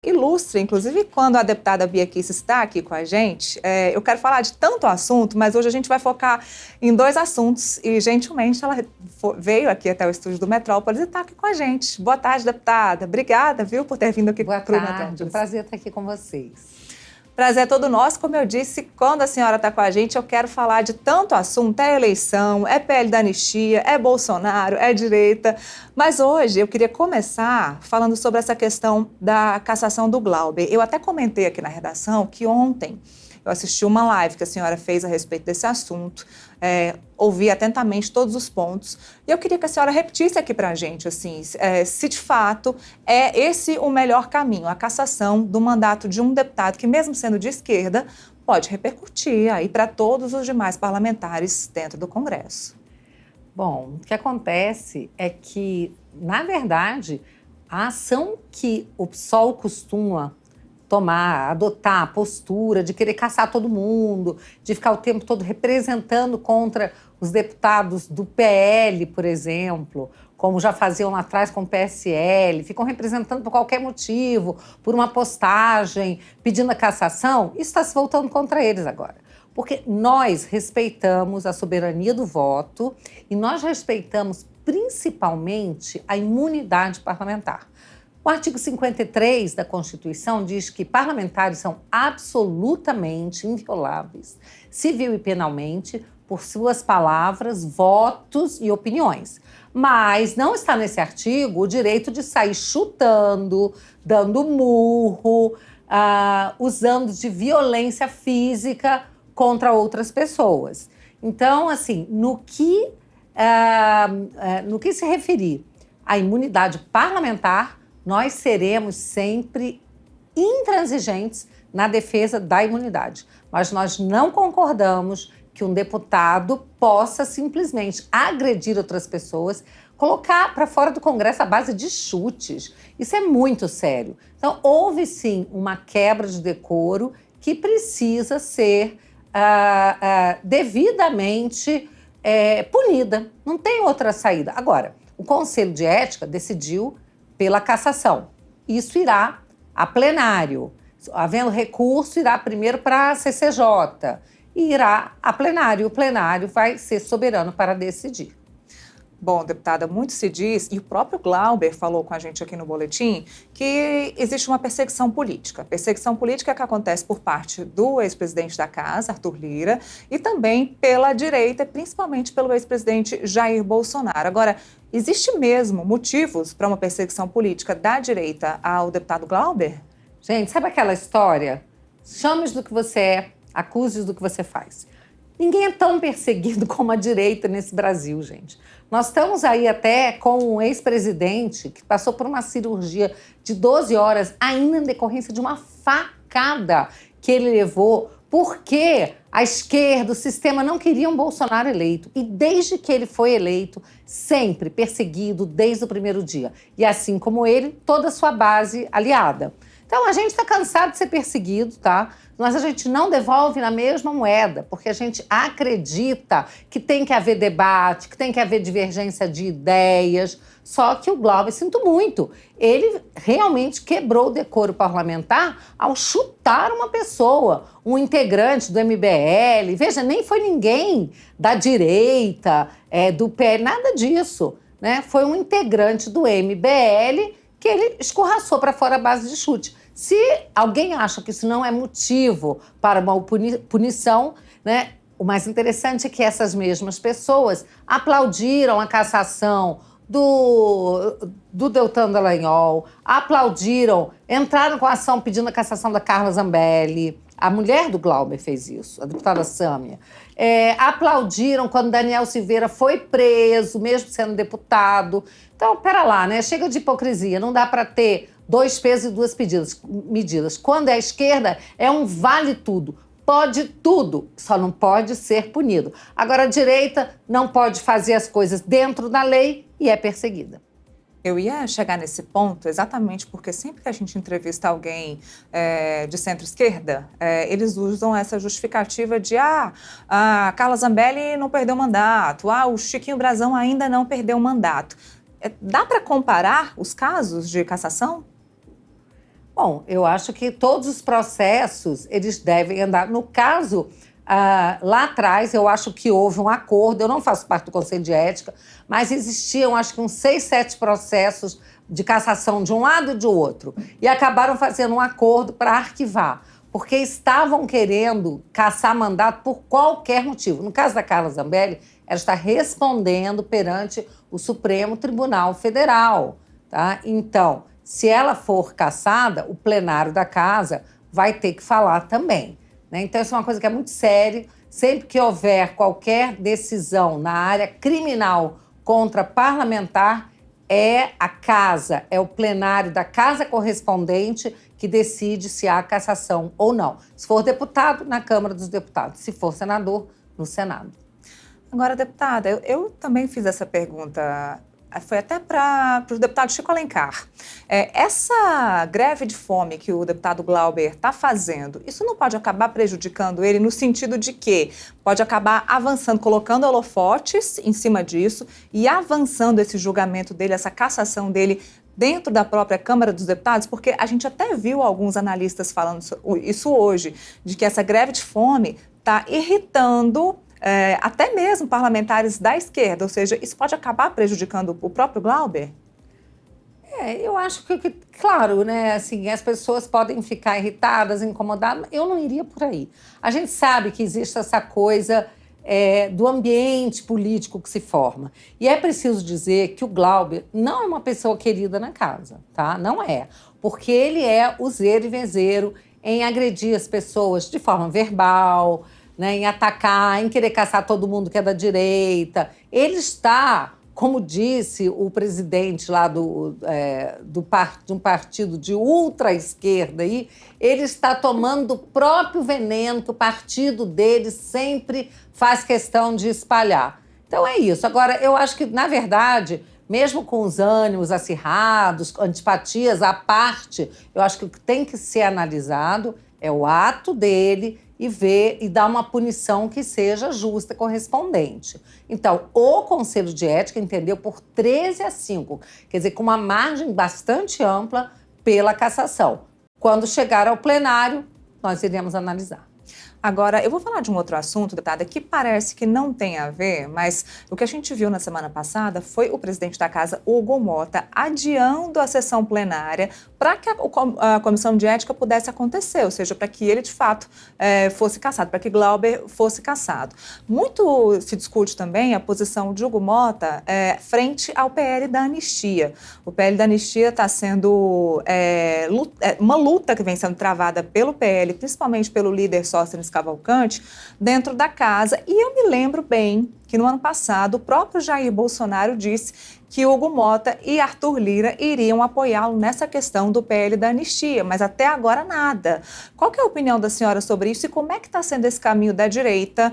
ilustre, inclusive quando a deputada Bia Kicis está aqui com a gente, eu quero falar de tanto assunto, mas hoje a gente vai focar em 2 assuntos e, gentilmente, ela veio aqui até o estúdio do Metrópolis e está aqui com a gente. Boa tarde, deputada. Obrigada, viu, por ter vindo aqui para o Metrópolis. Boa tarde, um prazer estar aqui com vocês. Prazer é todo nosso. Como eu disse, quando a senhora está com a gente, eu quero falar de tanto assunto. É eleição, é PL da anistia, é Bolsonaro, é direita. Mas hoje eu queria começar falando sobre essa questão da cassação do Glauber. Eu até comentei aqui na redação que ontem eu assisti uma live que a senhora fez a respeito desse assunto, ouvi atentamente todos os pontos, e eu queria que a senhora repetisse aqui para a gente, assim, se de fato é esse o melhor caminho, a cassação do mandato de um deputado que, mesmo sendo de esquerda, pode repercutir aí para todos os demais parlamentares dentro do Congresso. Bom, o que acontece é que, na verdade, a ação que o PSOL costuma adotar a postura de querer caçar todo mundo, de ficar o tempo todo representando contra os deputados do PL, por exemplo, como já faziam lá atrás com o PSL, ficam representando por qualquer motivo, por uma postagem, pedindo a cassação, isso está se voltando contra eles agora. Porque nós respeitamos a soberania do voto e nós respeitamos principalmente a imunidade parlamentar. O artigo 53 da Constituição diz que parlamentares são absolutamente invioláveis, civil e penalmente, por suas palavras, votos e opiniões. Mas não está nesse artigo o direito de sair chutando, dando murro, usando de violência física contra outras pessoas. Então, assim, no que se referir à imunidade parlamentar, nós seremos sempre intransigentes na defesa da imunidade. Mas nós não concordamos que um deputado possa simplesmente agredir outras pessoas, colocar para fora do Congresso à base de chutes. Isso é muito sério. Então, houve sim uma quebra de decoro que precisa ser devidamente punida. Não tem outra saída. Agora, o Conselho de Ética decidiu pela cassação. Isso irá a plenário. Havendo recurso, irá primeiro para a CCJ e irá a plenário. O plenário vai ser soberano para decidir. Bom, deputada, muito se diz, e o próprio Glauber falou com a gente aqui no boletim, que existe uma perseguição política. Perseguição política que acontece por parte do ex-presidente da Casa, Arthur Lira, e também pela direita, principalmente pelo ex-presidente Jair Bolsonaro. Agora, existe mesmo motivos para uma perseguição política da direita ao deputado Glauber? Gente, sabe aquela história? Chame-os do que você é, acuse-os do que você faz. Ninguém é tão perseguido como a direita nesse Brasil, gente. Nós estamos aí até com um ex-presidente que passou por uma cirurgia de 12 horas, ainda em decorrência de uma facada que ele levou, porque a esquerda, o sistema não queriam Bolsonaro eleito. E desde que ele foi eleito, sempre perseguido desde o primeiro dia. E assim como ele, toda a sua base aliada. Então, a gente está cansado de ser perseguido, tá? Mas a gente não devolve na mesma moeda, porque a gente acredita que tem que haver debate, que tem que haver divergência de ideias. Só que o Glauber, sinto muito, ele realmente quebrou o decoro parlamentar ao chutar uma pessoa, um integrante do MBL. Veja, nem foi ninguém da direita, do PL, nada disso, né? Foi um integrante do MBL que ele escorraçou para fora a base de chute. Se alguém acha que isso não é motivo para uma punição, né, o mais interessante é que essas mesmas pessoas aplaudiram a cassação do Deltan Dallagnol, aplaudiram, entraram com a ação pedindo a cassação da Carla Zambelli. A mulher do Glauber fez isso, a deputada Sâmia. Aplaudiram quando Daniel Silveira foi preso, mesmo sendo deputado. Então, pera lá, né? Chega de hipocrisia. Não dá para ter 2 pesos e 2 medidas. Quando é a esquerda, é um vale tudo. Pode tudo, só não pode ser punido. Agora, a direita não pode fazer as coisas dentro da lei e é perseguida. Eu ia chegar nesse ponto exatamente porque sempre que a gente entrevista alguém de centro-esquerda, eles usam essa justificativa de a Carla Zambelli não perdeu mandato, o Chiquinho Brazão ainda não perdeu mandato. Dá para comparar os casos de cassação? Bom, eu acho que todos os processos, eles devem andar. No caso, lá atrás, eu acho que houve um acordo, eu não faço parte do Conselho de Ética, mas existiam, acho que uns 6, 7 processos de cassação de um lado e de outro. E acabaram fazendo um acordo para arquivar, porque estavam querendo cassar mandato por qualquer motivo. No caso da Carla Zambelli, ela está respondendo perante o Supremo Tribunal Federal, tá? Então, se ela for cassada, o plenário da casa vai ter que falar também, né? Então, isso é uma coisa que é muito séria. Sempre que houver qualquer decisão na área criminal contra parlamentar, é a casa, é o plenário da casa correspondente que decide se há cassação ou não. Se for deputado, na Câmara dos Deputados. Se for senador, no Senado. Agora, deputada, eu também fiz essa pergunta, foi até para o deputado Chico Alencar. Essa greve de fome que o deputado Glauber está fazendo, isso não pode acabar prejudicando ele no sentido de que pode acabar avançando, colocando holofotes em cima disso e avançando esse julgamento dele, essa cassação dele dentro da própria Câmara dos Deputados, porque a gente até viu alguns analistas falando isso hoje, de que essa greve de fome está irritando até mesmo parlamentares da esquerda, ou seja, isso pode acabar prejudicando o próprio Glauber? Eu acho que, claro, né, assim, as pessoas podem ficar irritadas, incomodadas, eu não iria por aí. A gente sabe que existe essa coisa do ambiente político que se forma. E é preciso dizer que o Glauber não é uma pessoa querida na casa, tá? Não é. Porque ele é useiro e vezeiro em agredir as pessoas de forma verbal, né, em atacar, em querer caçar todo mundo que é da direita. Ele está, como disse o presidente lá de um partido de ultra-esquerda, ele está tomando o próprio veneno que o partido dele sempre faz questão de espalhar. Então é isso. Agora, eu acho que, na verdade, mesmo com os ânimos acirrados, antipatias à parte, eu acho que o que tem que ser analisado é o ato dele e ver e dar uma punição que seja justa e correspondente. Então, o Conselho de Ética entendeu por 13-5, quer dizer, com uma margem bastante ampla pela cassação. Quando chegar ao plenário, nós iremos analisar. Agora, eu vou falar de um outro assunto, deputada, que parece que não tem a ver, mas o que a gente viu na semana passada foi o presidente da casa, Hugo Motta, adiando a sessão plenária para que a comissão de ética pudesse acontecer, ou seja, para que ele, de fato, fosse cassado, para que Glauber fosse cassado. Muito se discute também a posição de Hugo Motta frente ao PL da anistia. O PL da anistia está sendo uma luta que vem sendo travada pelo PL, principalmente pelo líder Sóstenes Cavalcante, dentro da casa. E eu me lembro bem que no ano passado o próprio Jair Bolsonaro disse que Hugo Motta e Arthur Lira iriam apoiá-lo nessa questão do PL da anistia, mas até agora nada. Qual que é a opinião da senhora sobre isso e como é que está sendo esse caminho da direita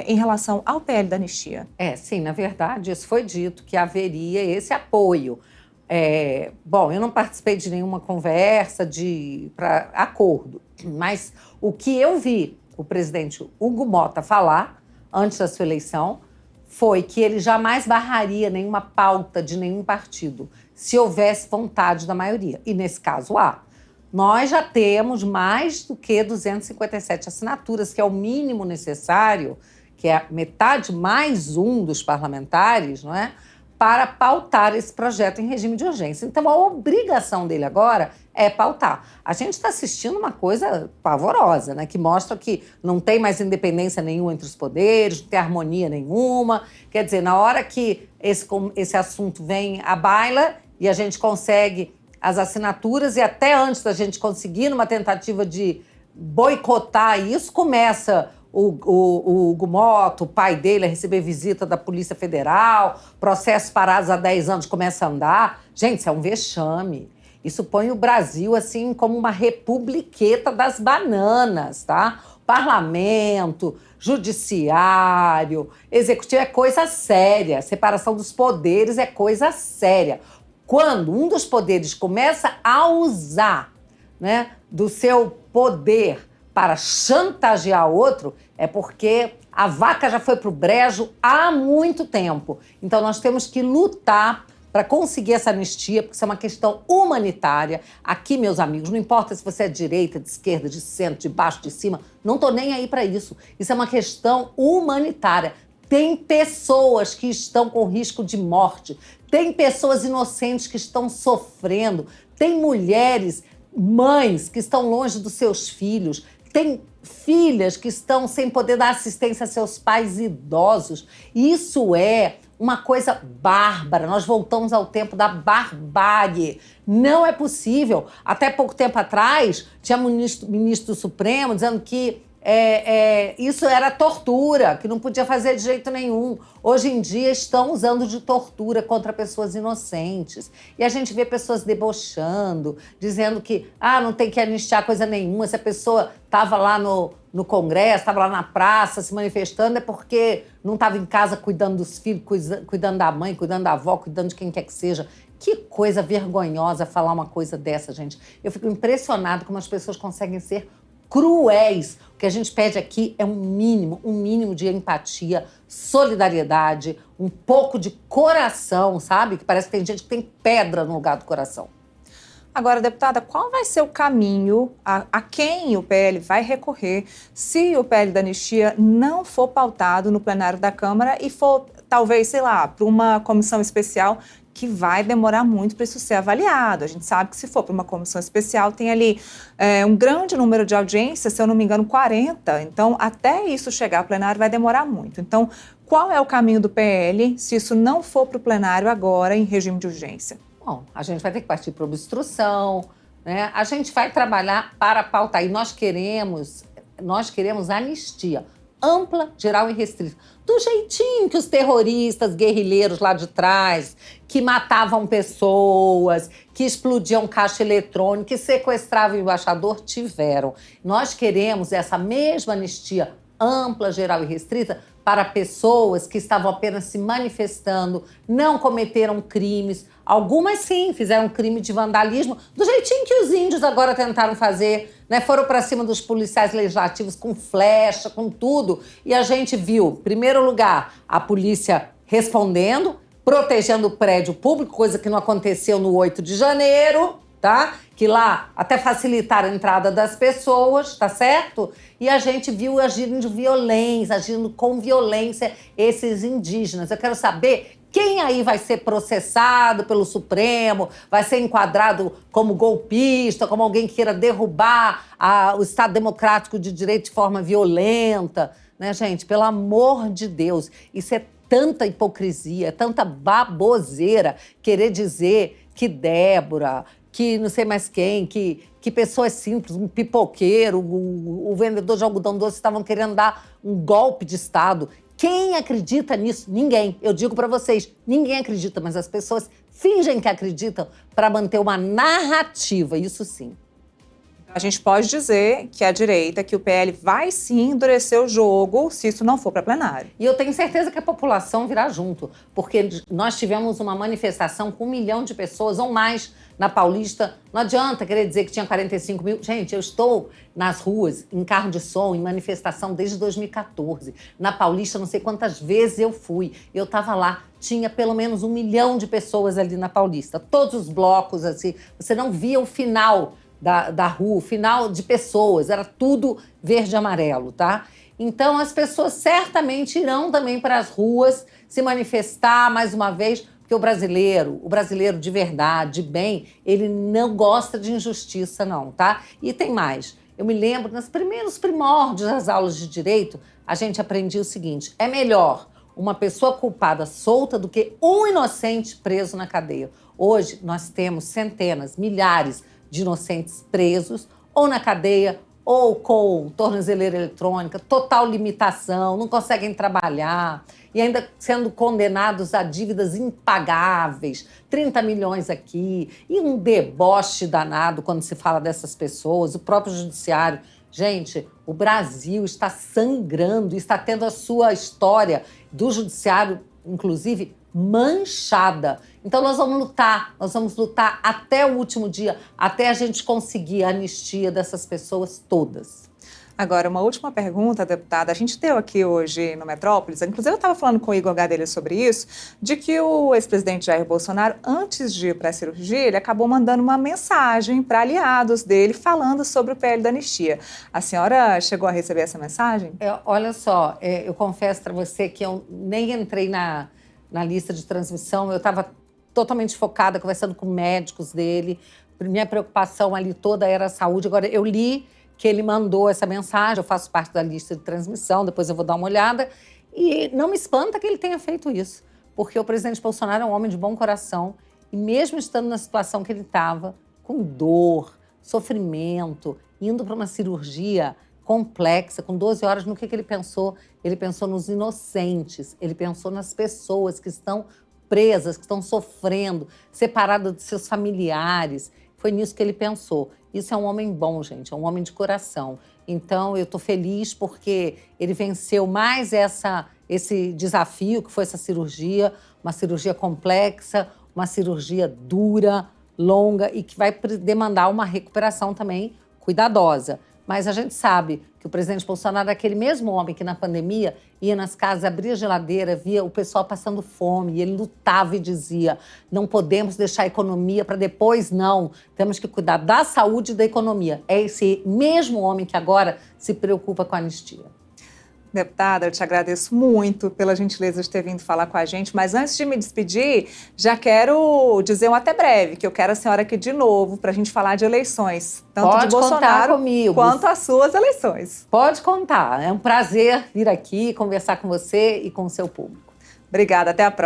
em relação ao PL da anistia? Sim, na verdade, isso foi dito que haveria esse apoio. Bom, eu não participei de nenhuma conversa para acordo, mas o que eu vi o presidente Hugo Motta falar antes da sua eleição foi que ele jamais barraria nenhuma pauta de nenhum partido se houvesse vontade da maioria. E nesse caso há. Nós já temos mais do que 257 assinaturas, que é o mínimo necessário, que é metade mais um dos parlamentares, não é? Para pautar esse projeto em regime de urgência. Então, a obrigação dele agora é pautar. A gente está assistindo uma coisa pavorosa, né? Que mostra que não tem mais independência nenhuma entre os poderes, não tem harmonia nenhuma. Quer dizer, na hora que esse assunto vem à baila e a gente consegue as assinaturas, e até antes da gente conseguir, numa tentativa de boicotar isso, começa o Hugo Motta, o pai dele, a receber visita da Polícia Federal, processos parados há 10 anos começam a andar. Gente, isso é um vexame. Isso põe o Brasil, assim, como uma republiqueta das bananas, tá? Parlamento, judiciário, executivo é coisa séria. Separação dos poderes é coisa séria. Quando um dos poderes começa a usar, né, do seu poder para chantagear outro, é porque a vaca já foi para o brejo há muito tempo. Então, nós temos que lutar para conseguir essa anistia, porque isso é uma questão humanitária. Aqui, meus amigos, não importa se você é de direita, de esquerda, de centro, de baixo, de cima, não estou nem aí para isso. Isso é uma questão humanitária. Tem pessoas que estão com risco de morte, tem pessoas inocentes que estão sofrendo, tem mulheres, mães que estão longe dos seus filhos, tem filhas que estão sem poder dar assistência a seus pais idosos. Isso é uma coisa bárbara. Nós voltamos ao tempo da barbárie. Não é possível. Até pouco tempo atrás, tinha um ministro do Supremo dizendo que isso era tortura, que não podia fazer de jeito nenhum. Hoje em dia estão usando de tortura contra pessoas inocentes. E a gente vê pessoas debochando, dizendo que não tem que anistiar coisa nenhuma. Se a pessoa estava lá no Congresso, estava lá na praça se manifestando, é porque não estava em casa cuidando dos filhos, cuidando da mãe, cuidando da avó, cuidando de quem quer que seja. Que coisa vergonhosa falar uma coisa dessa, gente. Eu fico impressionada como as pessoas conseguem ser cruéis. O que a gente pede aqui é um mínimo de empatia, solidariedade, um pouco de coração, sabe? Que parece que tem gente que tem pedra no lugar do coração. Agora, deputada, qual vai ser o caminho, a quem o PL vai recorrer se o PL da anistia não for pautado no plenário da Câmara e for, talvez, sei lá, para uma comissão especial que vai demorar muito para isso ser avaliado. A gente sabe que se for para uma comissão especial, tem ali um grande número de audiências, se eu não me engano, 40. Então, até isso chegar ao plenário vai demorar muito. Então, qual é o caminho do PL se isso não for para o plenário agora em regime de urgência? Bom, a gente vai ter que partir para obstrução, né? A gente vai trabalhar para pautar. E nós queremos anistia ampla, geral e restrita. Do jeitinho que os terroristas, guerrilheiros lá de trás, que matavam pessoas, que explodiam caixa eletrônica, que sequestravam o embaixador, tiveram. Nós queremos essa mesma anistia ampla, geral e restrita para pessoas que estavam apenas se manifestando, não cometeram crimes. Algumas, sim, fizeram crime de vandalismo, do jeitinho que os índios agora tentaram fazer, né? Foram para cima dos policiais legislativos com flecha, com tudo. E a gente viu, em primeiro lugar, a polícia respondendo, protegendo o prédio público, coisa que não aconteceu no 8 de janeiro, tá? Que lá até facilitaram a entrada das pessoas, tá certo? E a gente viu agindo com violência esses indígenas. Eu quero saber quem aí vai ser processado pelo Supremo, vai ser enquadrado como golpista, como alguém que queira derrubar o Estado Democrático de Direito de forma violenta, né, gente? Pelo amor de Deus, isso é tanta hipocrisia, tanta baboseira querer dizer que Débora, que não sei mais quem, que pessoas simples, um pipoqueiro, o vendedor de algodão doce estavam querendo dar um golpe de Estado. Quem acredita nisso? Ninguém. Eu digo para vocês, ninguém acredita, mas as pessoas fingem que acreditam para manter uma narrativa, isso sim. A gente pode dizer que a direita, que o PL vai sim endurecer o jogo se isso não for para plenário. E eu tenho certeza que a população virá junto, porque nós tivemos uma manifestação com 1 milhão de pessoas ou mais na Paulista. Não adianta querer dizer que tinha 45 mil. Gente, eu estou nas ruas, em carro de som, em manifestação desde 2014. Na Paulista, não sei quantas vezes eu fui. Eu estava lá, tinha pelo menos 1 milhão de pessoas ali na Paulista. Todos os blocos, assim, você não via o final da rua, o final de pessoas, era tudo verde e amarelo, tá? Então, as pessoas certamente irão também para as ruas se manifestar mais uma vez, porque o brasileiro de verdade, de bem, ele não gosta de injustiça, não, tá? E tem mais. Eu me lembro, nos primeiros primórdios das aulas de direito, a gente aprendia o seguinte: é melhor uma pessoa culpada solta do que um inocente preso na cadeia. Hoje, nós temos centenas, milhares de inocentes presos, ou na cadeia, ou com tornozeleira eletrônica, total limitação, não conseguem trabalhar, e ainda sendo condenados a dívidas impagáveis, 30 milhões aqui, e um deboche danado quando se fala dessas pessoas, o próprio judiciário. Gente, o Brasil está sangrando, está tendo a sua história do judiciário, inclusive, manchada. Então nós vamos lutar até o último dia, até a gente conseguir a anistia dessas pessoas todas. Agora, uma última pergunta, deputada. A gente deu aqui hoje no Metrópolis, inclusive eu estava falando com o Igor Gadelha sobre isso, de que o ex-presidente Jair Bolsonaro, antes de ir para a cirurgia, ele acabou mandando uma mensagem para aliados dele falando sobre o PL da anistia. A senhora chegou a receber essa mensagem? Olha só, eu confesso para você que eu nem entrei na lista de transmissão, eu estava totalmente focada, conversando com médicos dele, minha preocupação ali toda era a saúde. Agora, eu li que ele mandou essa mensagem, eu faço parte da lista de transmissão, depois eu vou dar uma olhada, e não me espanta que ele tenha feito isso, porque o presidente Bolsonaro é um homem de bom coração, e mesmo estando na situação que ele estava, com dor, sofrimento, indo para uma cirurgia complexa, com 12 horas, no que ele pensou? Ele pensou nos inocentes, ele pensou nas pessoas que estão presas, que estão sofrendo, separadas de seus familiares. Foi nisso que ele pensou. Isso é um homem bom, gente, é um homem de coração. Então, eu estou feliz porque ele venceu mais esse desafio, que foi essa cirurgia, uma cirurgia complexa, uma cirurgia dura, longa e que vai demandar uma recuperação também cuidadosa. Mas a gente sabe que o presidente Bolsonaro é aquele mesmo homem que na pandemia ia nas casas, abria a geladeira, via o pessoal passando fome e ele lutava e dizia: não podemos deixar a economia para depois, não. Temos que cuidar da saúde e da economia. É esse mesmo homem que agora se preocupa com a anistia. Deputada, eu te agradeço muito pela gentileza de ter vindo falar com a gente, mas antes de me despedir, já quero dizer um até breve, que eu quero a senhora aqui de novo para a gente falar de eleições, tanto Pode de Bolsonaro comigo, quanto as suas eleições. Pode contar, é um prazer vir aqui conversar com você e com o seu público. Obrigada, até a próxima.